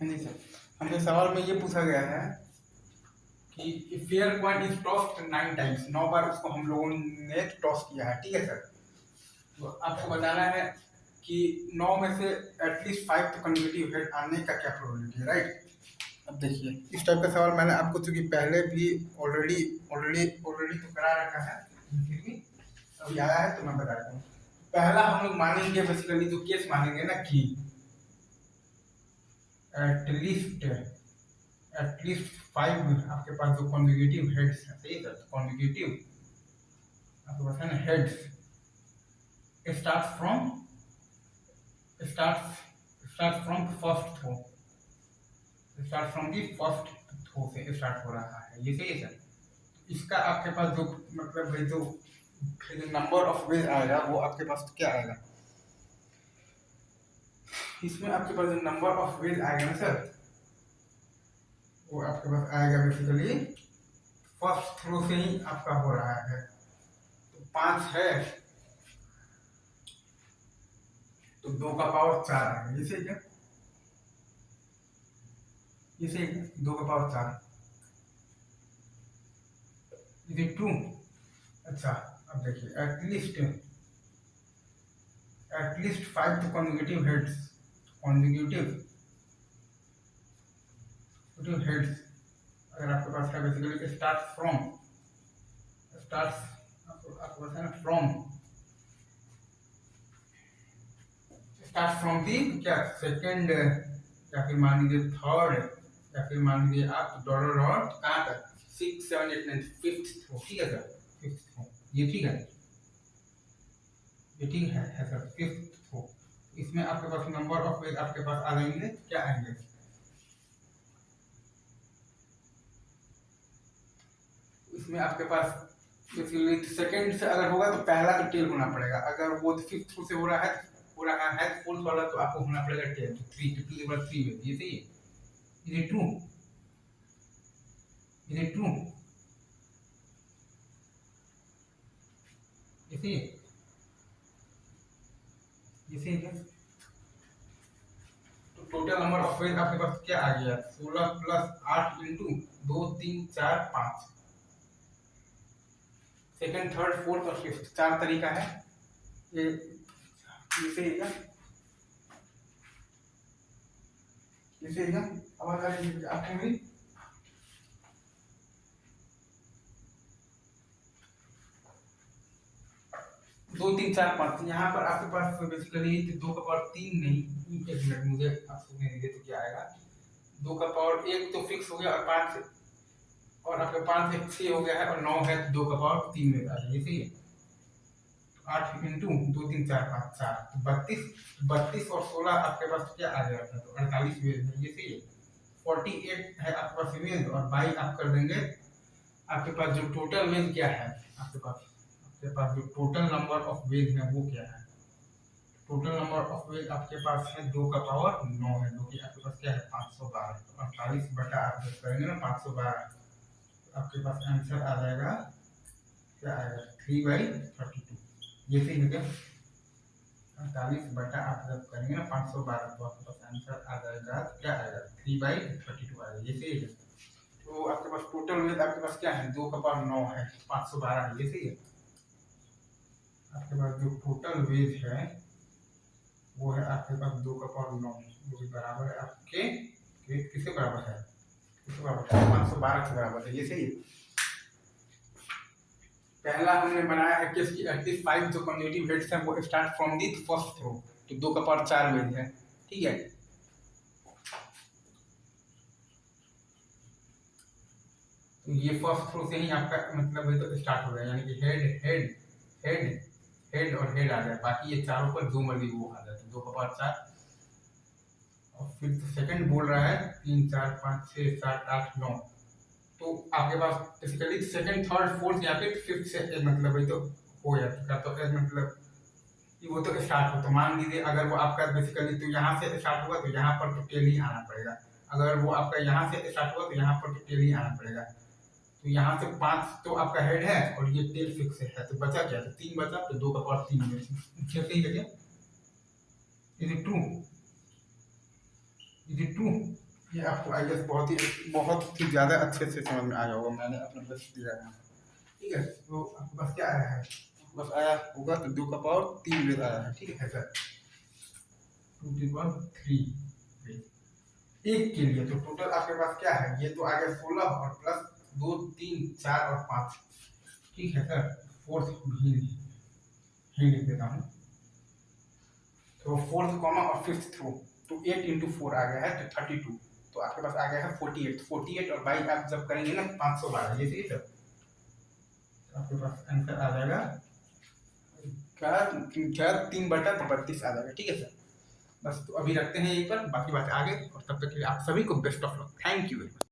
नहीं सर, हमसे सवाल में ये पूछा गया है कि fair coin is tossed 9 times, 9 बार उसको हम लोगों ने टॉस किया है, ठीक है सर। तो आपको बताना है कि 9 में से एटलीस्ट 5 तो कंसेक्यूटिव हेड आने का क्या प्रोबेबिलिटी है, राइट। अब देखिए, इस टाइप का सवाल मैंने आपको चूंकि पहले भी ऑलरेडी तो करा रखा है, फिर भी अभी आया है तो मैं बता देता हूँ। पहला हम लोग मानेंगे बेसिकली जो केस मानेंगे ना कि एटलीस्ट 5 आपके पास जो कॉन्जिक्यूटिव हेड्स है, सही है, कॉन्जिक्यूटिव आपके पास है ना heads start from first throw, start from the first throw से स्टार्ट हो रहा है, ये सही है सर। इसका आपके पास जो मतलब है जो नंबर ऑफ वेज आएगा वो आपके पास क्या आएगा, इसमें आपके पास जो नंबर ऑफ वेज आएगा ना सर, वो आपके पास आएगा बेसिकली फर्स्ट थ्रो से ही आपका हो रहा है। तो 5 है तो 2 का पावर 4 आएगा, ये सही क्या, ये सही है, 2 का पावर 4, इज इट ट्रू। अच्छा, अब देखिए एटलीस्ट 5 तो कॉन्जिक्यूटिव हेड्स, कॉन्जिक्यूटिव हेड्स अगर आपके पास है बेसिकली आपके पास है ना फ्रॉम दी क्या सेकंड या फिर मान लीजिए थर्ड या फिर मान लीजिए आप डॉलर और कहाँ तक 6 7 8 9 फिफ्थ थ्रो, ठीक है सर, फिफ्थ थ्रो, ये ठीक है, ये ठीक है सर, फिफ्थ थ्रो। इसमें आपके पास नंबर ऑफ वेज आपके पास आ जाएंगे, क्या आएंगे, इसमें आपके पास सेकंड से अगर होगा तो पहला तो टेल होना पड़ेगा, अगर वो फिफ्थ थ्रो से हो रहा है फोर्थ वाला तो आपको होना पड़ेगा टेल, तो 3 टू द पावर 3 वेज, ये सही है, is it true, is it true, ये सही है, ये सही है। तो टोटल नंबर ऑफ वेज आपके पास क्या आ गया, 16 plus 8 into 2 3 4 5, second third fourth और फिफ्थ 4 तरीका है, ये सही है, ये सही है। अब अगर आपको भी 2 3 4 5 यहाँ पर आपके पास बेसिकली 2 का पावर 3 नहीं, एक मिनट मुझे आप सोचने दीजिए तो क्या आएगा, 2 का पावर 1 तो फिक्स हो गया और 5 और आपके 5 एक 6 हो गया है और 9 है तो 2 का पावर 3 में आ जाएगा, ये सही है। 8 इंटू 2 3 4 5 4 32 और 16 आपके पास क्या आ जाएगा, तो 48 वेज है, ये सही है। 48 है आपके पास वेज और बाई आप कर देंगे, आपके पास जो टोटल वेज क्या है, आपके पास जो टोटल नंबर ऑफ वेज है वो क्या है, टोटल नंबर ऑफ वेज आपके पास है 2 का पावर 9 है, जो कि आपके पास क्या है 512, तो 48 बटा आप जब करेंगे ना 512, तो आपके पास आंसर आ जाएगा, क्या आएगा 3/32, ये सही है क्या, 48 बटा आप जब करेंगे ना 512 तो आपके पास आंसर आ जाएगा, क्या आएगा 3/32 आएगा, ये सही है। तो आपके पास टोटल वेज आपके पास क्या है 2 का पावर 9 है 512 है, ये सही है। आपके पास जो टोटल वेज है वो है आपके पास 2 का पावर 9, जो कि बराबर है आपके किसके बराबर है, किसके बराबर है 512 के बराबर है, ये सही है। पहला हमने बनाया है कि इसकी एटलीस्ट 5 जो कॉन्जिक्यूटिव हेड्स हैं वो start from the first throw, तो 2 का पावर 4 वेज है, ठीक है। तो ये फर्स्ट थ्रो से ही आपका मतलब है तो स्टार्ट हो गया, यानी कि हेड हेड हेड हेड और हेड आ गया, बाकी ये चारों पर जो मर्जी वो आ जाता है, 2 का पावर 4 और फिर तो सेकंड बोल रहा है 3 4 5 6 7 8 9, तो आपके पास बेसिकली सेकंड थर्ड फोर्थ या फिर फिफ्थ से मतलब है तो हो जाता, तो मतलब कि वो तो स्टार्ट हो, तो मान लीजिए अगर वो आपका बेसिकली तो यहाँ से स्टार्ट हुआ तो यहाँ पर तो टेल ही आना पड़ेगा, अगर वो आपका यहाँ से स्टार्ट हुआ तो यहाँ पर तो टेल ही आना पड़ेगा, तो यहाँ से 5 तो आपका हेड है और ये टेल फिक्स है, तो बचा क्या, तो 3 बचा, तो 2 का पावर 3 में सही है क्या, is it true, is it true, ये आपको आई गेस बहुत ही ज़्यादा अच्छे से समझ में आया होगा, मैंने अपना बेस्ट दिया है। ठीक है, तो आपके पास क्या आया है? बस आया होगा तो 2 का पावर 3 वेद आया है। ठीक है सर, 2 की पावर 3 एक के लिए। तो टोटल आपके पास क्या है? ये तो आ गया 16 और प्लस 2 3 4 और 5। ठीक है सर, फोर्थ भी लिख देता हूँ। तो फोर्थ कॉमा और फिफ्थ थ्रो, तो 8 इंटू 4 आ गया है तो 32। तो आपके पास आ गया है 48 और बाई आप जब करेंगे ना 512, ये सही सर। तो आपके पास आंसर आ जाएगा क्या 3/32 आ जाएगा। ठीक है सर, बस तो अभी रखते हैं यहीं पर, बाकी बात आगे। और तब तक के लिए आप सभी को best of luck. Thank you very much.